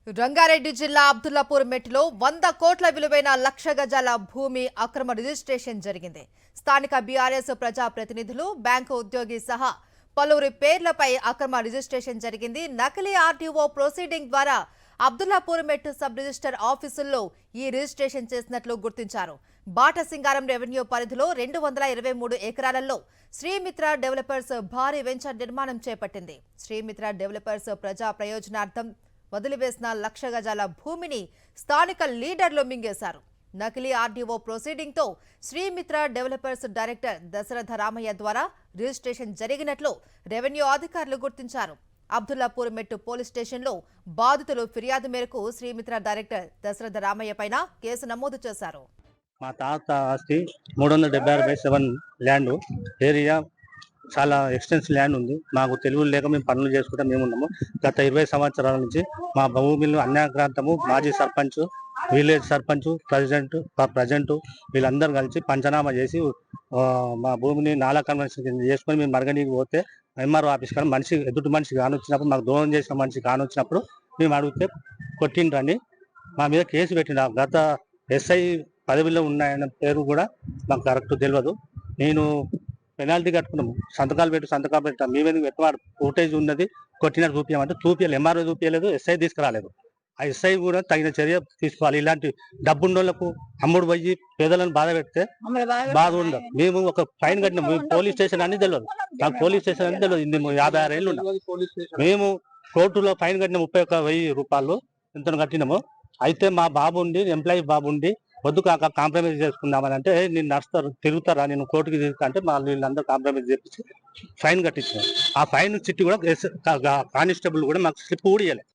రంగారెడ్డి జిల్లా అబ్దుల్లాపూర్ మెట్లో 100 కోట్ల విలువైన లక్ష గజాల భూమి అక్రమ రిజిస్ట్రేషన్ జరిగింది. స్థానిక బీఆర్ఎస్ ప్రజా ప్రతినిధులు, బ్యాంకు ఉద్యోగి సహా పలువురి పేర్లపై అక్రమ రిజిస్ట్రేషన్ జరిగింది. నకిలీ ఆర్టీఓ ప్రొసీడింగ్ ద్వారా అబ్దుల్లాపూర్ మెట్ సబ్ రిజిస్టర్ ఆఫీసుల్లో ఈ రిజిస్ట్రేషన్ చేసినట్లు గుర్తించారు. బాటసింగారం రెవెన్యూ పరిధిలో 223 ఎకరాలలో శ్రీమిత్ర డెవలపర్స్ భారీ వెంచర్ నిర్మాణం చేపట్టింది. శ్రీమిత్ర డెవలపర్స్ ప్రజా ప్రయోజనార్థం వదిలివేసిన లక్ష గజాల భూమిని స్థానిక లీడర్లు మింగేశారు. నకిలీ ఆర్డీఓ ప్రొసీడింగ్ తో శ్రీమిత్ర డెవలపర్స్ డైరెక్టర్ దశరథ రామయ్య ద్వారా రిజిస్ట్రేషన్ జరిగినట్లు రెవెన్యూ అధికారులు గుర్తించారు. అబ్దుల్లాపూర్ మెట్టు పోలీస్ స్టేషన్లో బాధితులు ఫిర్యాదు మేరకు శ్రీమిత్ర డైరెక్టర్ దశరథ రామయ్య పైన కేసు నమోదు చేశారు. మా తాత ఆస్తి 376/7 ల్యాండ్ ఏరియా, చాలా ఎక్స్టెన్సివ్ ల్యాండ్ ఉంది. మాకు తెలుగు లేక మేము పనులు చేసుకుంటా మేము ఉన్నాము. గత 20 సంవత్సరాల నుంచి మా భూమిలో అన్యాక్రాంతము మాజీ సర్పంచ్, విలేజ్ సర్పంచ్, ప్రజెంట్ వీళ్ళందరూ కలిసి పంచనామా చేసి మా భూమిని నాలా కన్వెన్షన్ కింద చేసుకొని మేము మరగనీకి పోతే ఎంఆర్ఓ ఆఫీస్ కానీ మనిషి ఎదుటి మనిషి కానొచ్చినప్పుడు, మాకు దూరం చేసిన మనిషి కానొచ్చినప్పుడు మేము అడిగితే కొట్టిండ్రని మా మీద కేసు పెట్టిన. గత ఎస్ఐ పదవిలో ఉన్నాయన్న పేరు కూడా నాకు కరెక్ట్ తెలియదు. నేను పెనాల్టీ కట్టుకున్నాము, సంతకాలు పెట్టాం. మేమేందుకు పెట్టవాడు ఫోటేజ్ ఉన్నది, కొట్టినట్టు చూపించమంటే చూపించలేదు. ఎంఆర్ఓ చూపించలేదు, ఎస్ఐ తీసుకురాలేదు. ఆ ఎస్ఐ కూడా తగిన చర్య తీసుకోవాలి. ఇలాంటి డబ్బుండోళ్లకు అమ్ముడు పోయి పేదలను బాధ పెడితే బాధ ఉండదు. మేము ఒక ఫైన్ కట్టినాము. పోలీస్ స్టేషన్ అని తెలియదు, నాకు పోలీస్ స్టేషన్ అని తెలియదు. 56 ఏళ్ళు ఉన్నాం. మేము కోర్టులో ఫైన్ కట్టిన 31,000 రూపాయలు ఎంత కట్టినాము. అయితే మా బాబు ఉండి, ఎంప్లాయీ బాబు ఉండి, వద్దు కాక కాంప్రమైజ్ చేసుకుందామని అంటే, నేను నడుస్తారు తిరుగుతారా, నేను కోర్టుకి తిరుగుతా అంటే వీళ్ళందరూ కాంప్రమైజ్ చేపించి ఫైన్ కట్టించారు. ఆ ఫైన్ చిట్టి కూడా కానిస్టేబుల్ కూడా మాకు స్లిప్ కూడా ఇవ్వలేదు.